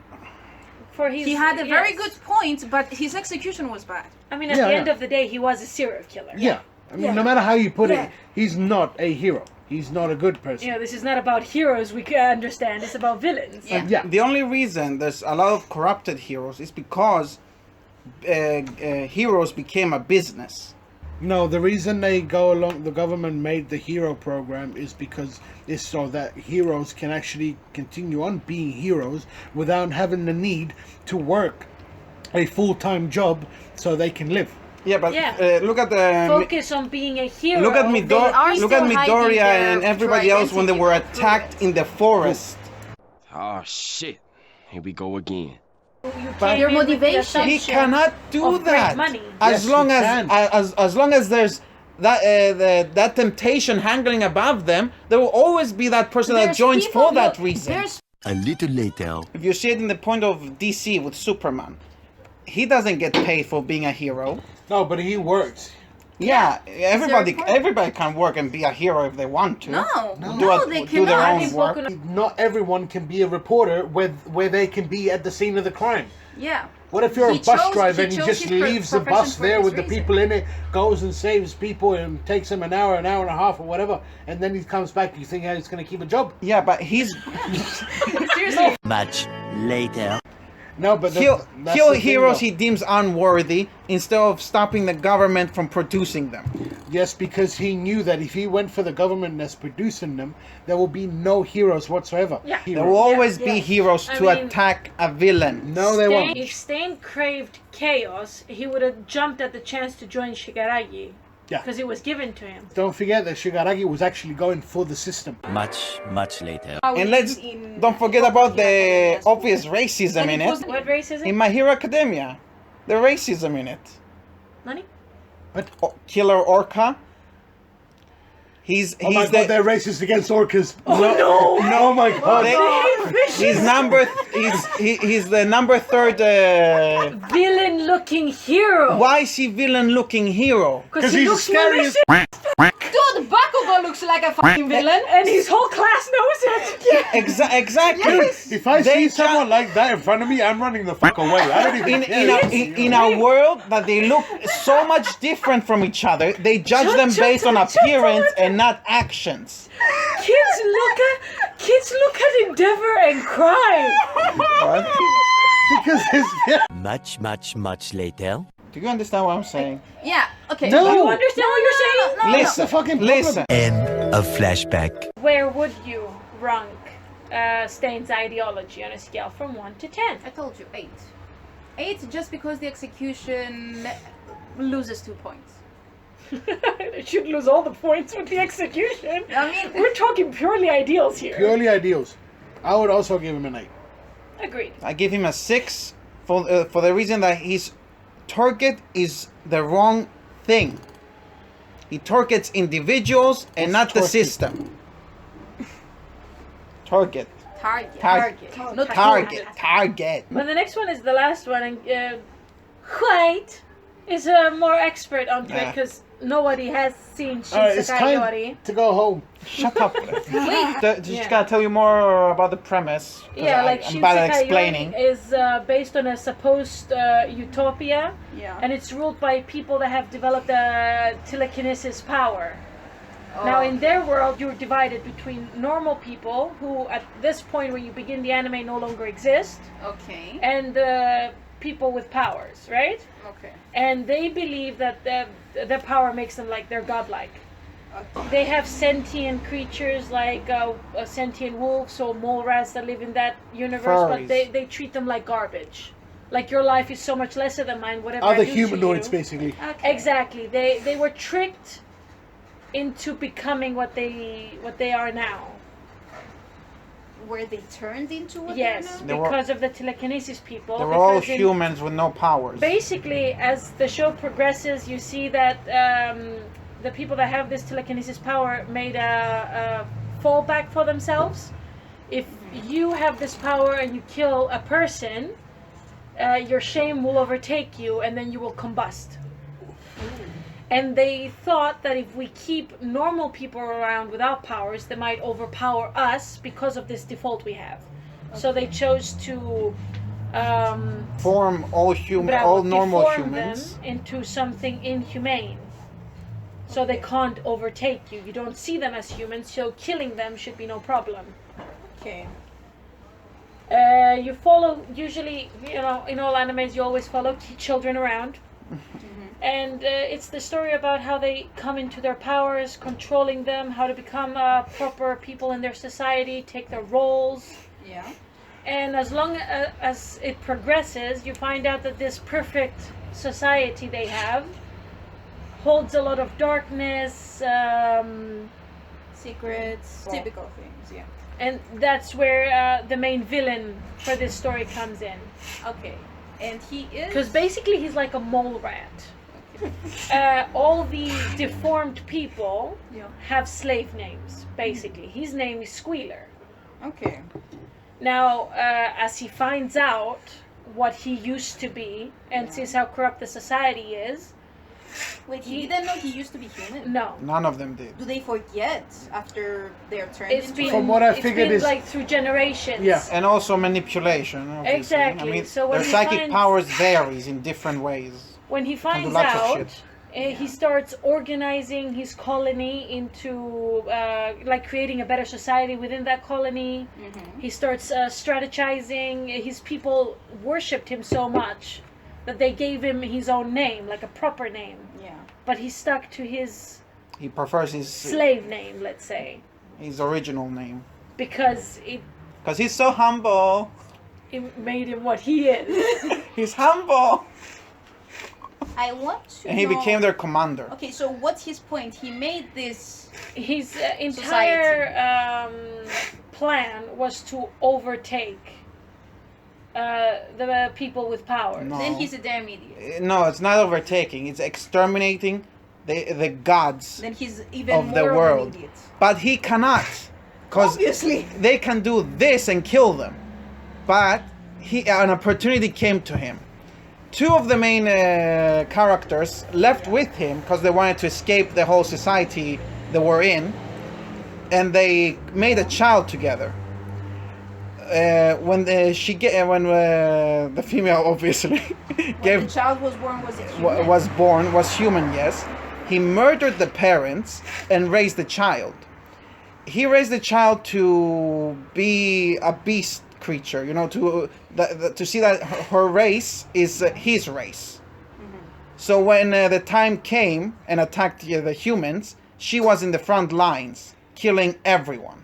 For his, He had a very yes. good point, but his execution was bad. I mean, at Yeah, the yeah. end of the day, he was a serial killer. Yeah, I mean, Yeah. no matter how you put Yeah. it, he's not a hero. He's not a good person. You know, this is not about heroes, we can understand. It's about villains. Yeah. Yeah. The only reason there's a lot of corrupted heroes is because heroes became a business. No, the reason they go along, the government made the hero program is because it's so that heroes can actually continue on being heroes without having the need to work a full-time job so they can live. Yeah, but Yeah. look at the Focus on being a hero. look at are look at still hiding Midoriya their and everybody true else when they identity were through attacked it. in the forest. Oh shit. Here we go again. You But came Your in with the motivation. He assumption cannot do of great that. money. As Yes, long he as, can. as long as there's that temptation hanging above them, there will always be that person that There's joins people for that who- reason. There's A little later. If you see it in the point of DC with Superman, he doesn't get paid for being a hero. No, but he works. Yeah, everybody point? everybody can work and be a hero if they want to. no, they do their cannot. own work. Not everyone can be a reporter where they can be at the scene of the crime. Yeah. What if you're He a bus chose- driver he and he chose just his leaves the profession bus for there this with the reason. people in it, goes and saves people and takes him an hour and a half or whatever, and then he comes back, you think he's going to keep a job? Yeah, but he's Seriously. Much later. No, but he'll that's kill the thing, heroes though. he deems unworthy instead of stopping the government from producing them. Yes, because he knew that if he went for the government that's producing them, there will be no heroes whatsoever. Yeah. There will always be yeah. heroes I to mean- attack a villain. No, they won't. If Stain craved chaos, he would have jumped at the chance to join Shigaragi. Yeah. Because it was given to him. Don't forget that Shigaragi was actually going for the system. Much later. And let's don't forget about the obvious racism in it. What race is it? In My Hero Academia, the racism in it. Nani? Killer Orca. He's Oh my the god, they're racist against orcas. No, my god. he's the number third. Villain-looking hero. Why is he villain-looking hero? Because he's he the looks scariest. malicious, Dude, Bakugo looks like a fucking villain. and his whole class knows it. Exactly. If I They see someone like that in front of me, I'm running the fuck away. I don't even care. In a world that they look so much different from each other, they judge them based on appearance and not actions. Kids look at Endeavor and cry. What? Because Much later. Do you understand what I'm saying? Yeah, okay. No. You understand what you're saying? No, Listen, That's the fucking problem. listen. End of flashback. Where would you rank Stain's ideology on a scale from 1 to 10? I told you 8. 8 just because the execution loses 2 points. It should lose all the points with the execution. I mean, We're talking purely ideals here. Purely ideals. I would also give him an 8. Agreed. I give him a 6 for the reason that his target is the wrong thing. He targets individuals and not the target? system. Target. target. Not Target. But the next one is the last one, and White is more expert on Yeah. it because nobody has seen It's Shinsekai time Yori. to go home. Shut up. Wait. Just Yeah. gotta tell you more about the premise. 'cause Yeah, like I'm bad at Shinsekai explaining. Yori is based on a supposed utopia, Yeah. and it's ruled by people that have developed a telekinesis power. Now, in their world, you're divided between normal people who, at this point when you begin the anime, no longer exist, Okay. and people with powers, right? Okay. And they believe that their power makes them like they're godlike. They have sentient creatures like sentient wolves or mole rats that live in that universe, Furries. but they treat them like garbage. Like your life is so much lesser than mine. Whatever I Other do to humanoids, you. basically. Okay. Exactly. They were tricked into becoming what they are now. Were they turned into what Yes, they are now? They were- because of the telekinesis people. They're all because in- humans with no powers. Basically, as the show progresses, you see that the people that have this telekinesis power made a fallback for themselves. If you have this power and you kill a person, your shame will overtake you and then you will combust. And they thought that if we keep normal people around without powers, they might overpower us because of this default we have. So they chose to Form all normal deform humans. them into something inhumane. So they can't overtake you. You don't see them as humans, so killing them should be no problem. Okay. You follow, usually, in all animes, you always follow children around. And it's the story about how they come into their powers, controlling them, how to become proper people in their society, take their roles. Yeah. And as long as it progresses, you find out that this perfect society they have holds a lot of darkness, Secrets, typical things, yeah. and that's where the main villain for this story comes in. Okay. And he is... Because basically he's like a mole rat. All the deformed people Yeah. have slave names, basically. His name is Squealer. Okay. Now, as he finds out what he used to be and sees how corrupt the society is, Wait, he didn't know he used to be human? no. None of them did. Do they forget after they're turned It's into been, it? From what I it's figured been is- like through generations. Yeah. And also manipulation. Obviously. Exactly. I mean, So when their he psychic finds- powers varies in different ways. When he finds lots of out, shit. he starts organizing his colony into like creating a better society within that colony. He starts strategizing. His people worshipped him so much that they gave him his own name, like a proper name. Yeah. But he stuck to his He prefers his slave name, let's say, original name. because Because he's so humble. it made him what he is. He's humble. I want to And he know... became their commander. Okay, so what's his point? He made this... His entire plan was to overtake the people with power. No. Then he's a damn idiot. No, it's not overtaking. It's exterminating the gods Then he's even of more the of world. an idiot. But he cannot. Because Obviously. they can do this and kill them. But an opportunity came to him. Two of the main characters left with him because they wanted to escape the whole society they were in. And they made a child together. When the female obviously When the child was born, was it human? was human, yes. He murdered the parents and raised the child. He raised the child to be a beast creature, to see that her race is his race. So when the time came and attacked the humans, she was in the front lines, killing everyone.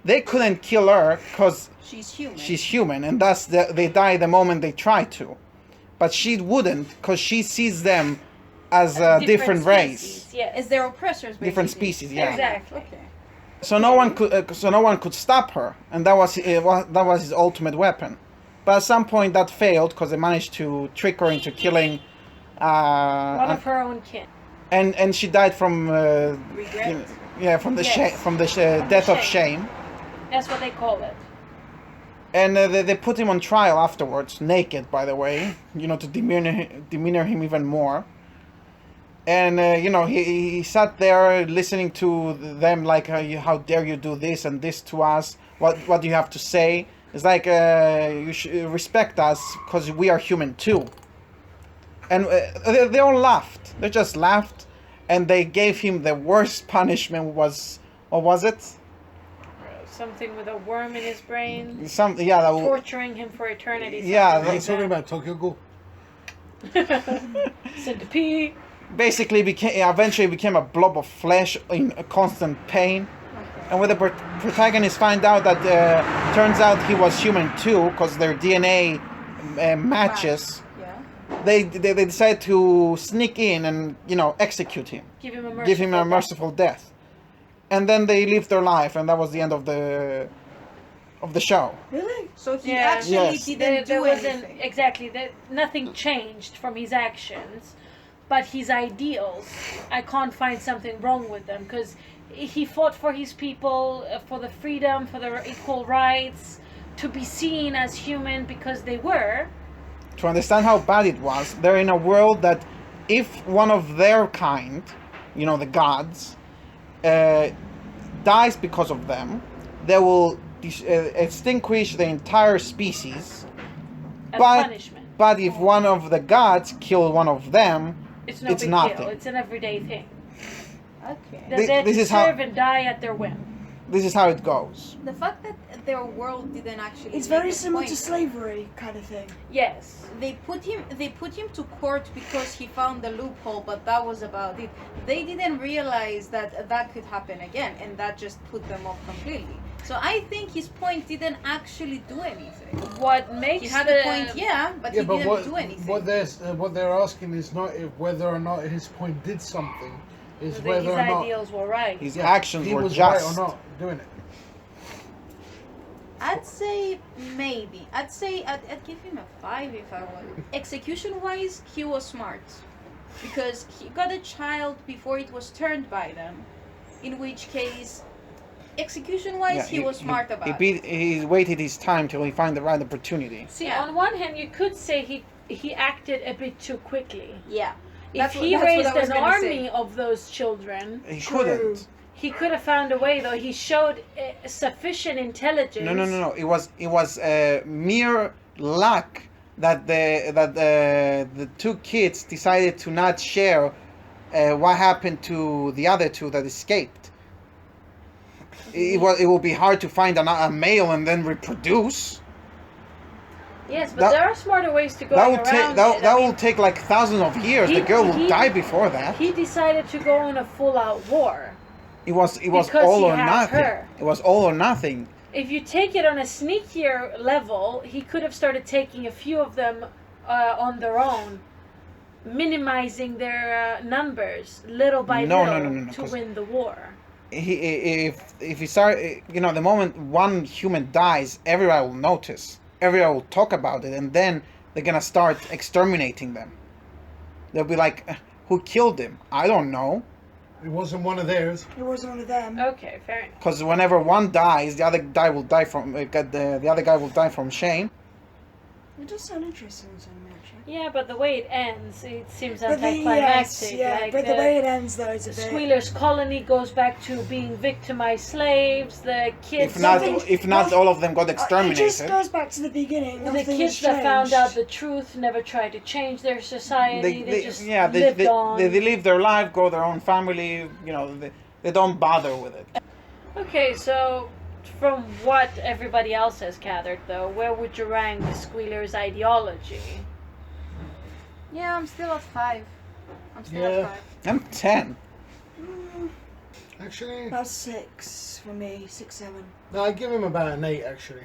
They couldn't kill her because She's human. and thus they die the moment they try to. But she wouldn't, because she sees them as a different race, species, yes. Is their oppressors, different basically. species. Yeah. Exactly. Okay. So no one could stop her, and that was his ultimate weapon. But at some point that failed because they managed to trick her into killing. One of her own kin. And she died from Regret. from the Yes. death of shame. That's what they call it. And they put him on trial afterwards, naked, by the way, to demeanor him even more. And he sat there listening to them like, how dare you do this and this to us? What do you have to say? It's like, you should respect us because we are human too. And they all laughed. They just laughed, and they gave him the worst punishment. What was it? Something with a worm in his brain. Torturing him for eternity. Yeah, He's talking about Tokyo Ghoul. Centipede. Basically eventually became a blob of flesh in a constant pain. And when the protagonist find out that turns out he was human too, because their DNA matches, they decide to sneak in and execute him, Give him a merciful death. And then they live their life, and that was the end of the show. Really? So he Yeah. actually Yes. didn't There do wasn't anything. exactly that. Nothing changed from his actions, but his ideals. I can't find something wrong with them because he fought for his people, for the freedom, for their equal rights, to be seen as human because they were. To understand how bad it was, they're in a world that if one of their kind, the gods, dies because of them, they will extinguish the entire species. As But punishment. But if one of the gods kill one of them, It's no it's big nothing. deal. It's an everyday thing. Okay. They're there this to is how- serve and die at their whim. This is how it goes. The fact that their world didn't actually. It's make very a similar point. to slavery kind of thing. Yes. They put him to court because he found the loophole, but that was about it. They didn't realize that could happen again, and that just put them off completely. So I think his point didn't actually do anything. What makes He had a point, yeah, but he but didn't do anything. what they're asking is not if whether or not his point did something, is his whether or not ideals were right. His yeah, actions he were was just. right or not doing it. I'd say maybe. I'd give him a 5 if I were. Execution-wise, he was smart. Because he got a child before it was turned by them. In which case, execution-wise, he was smart about it. He waited his time till he found the right opportunity. See, Yeah. on one hand, you could say he acted a bit too quickly. Yeah. If he that's what I raised was an gonna army say. of those children, He couldn't. he could have found a way. Though he showed sufficient intelligence. No. It was mere luck that the two kids decided to not share what happened to the other two that escaped. It will be hard to find a male and then reproduce. Yes, but That- there are smarter ways to go That around will take it. that I will mean, take like thousands of years. The girl will die before that. He decided to go on a full-out war. It was because all he or had nothing. her. It was all or nothing. If you take it on a sneakier level, he could have started taking a few of them on their own, minimizing their numbers little by little No, to 'cause- win the war. If he start, the moment one human dies, everyone will notice. Everyone will talk about it, and then they're gonna start exterminating them. They'll be like, "Who killed him? I don't know." It wasn't one of theirs. It wasn't one of them. Okay, fair enough. Because whenever one dies, the other guy will die from the other guy will die from shame. It does sound interesting, actually. Yeah, but the way it ends, it seems But the, anticlimactic. yeah, but the way it ends though is a bit. Squealer's colony goes back to being victimized slaves. The kids, If not, all of them got It exterminated. just goes back to the beginning. the Nothing kids has that found out changed. the truth never tried to change their society. They just they lived on. they live their life, grow their own family. They don't bother with it. Okay, so from what everybody else has gathered, though, where would you rank Squealer's ideology? Yeah, I'm still at 5. I'm still Yeah. at 5. I'm 10. Actually, About 6 for me, 6, 7. no, I give him about an 8. Actually,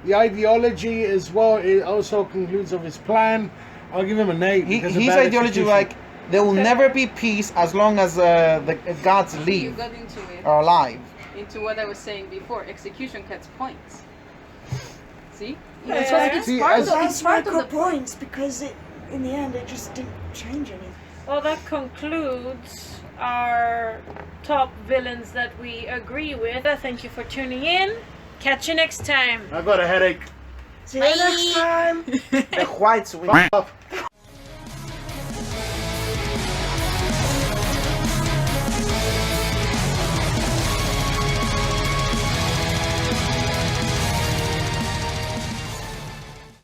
the ideology as well. It also concludes of his plan. I'll give him an 8. because of His bad ideology, execution. like, there will never be peace as long as the gods You live got into it. or alive. Into what I was saying before. Execution cuts points. See? Yeah. It's See, part as- of, That's it's my part of good the points because in the end it just didn't change anything. Well, that concludes our top villains that we agree with. Thank you for tuning in. Catch you next time. I got a headache. See you next time. The whites win. Fuck off.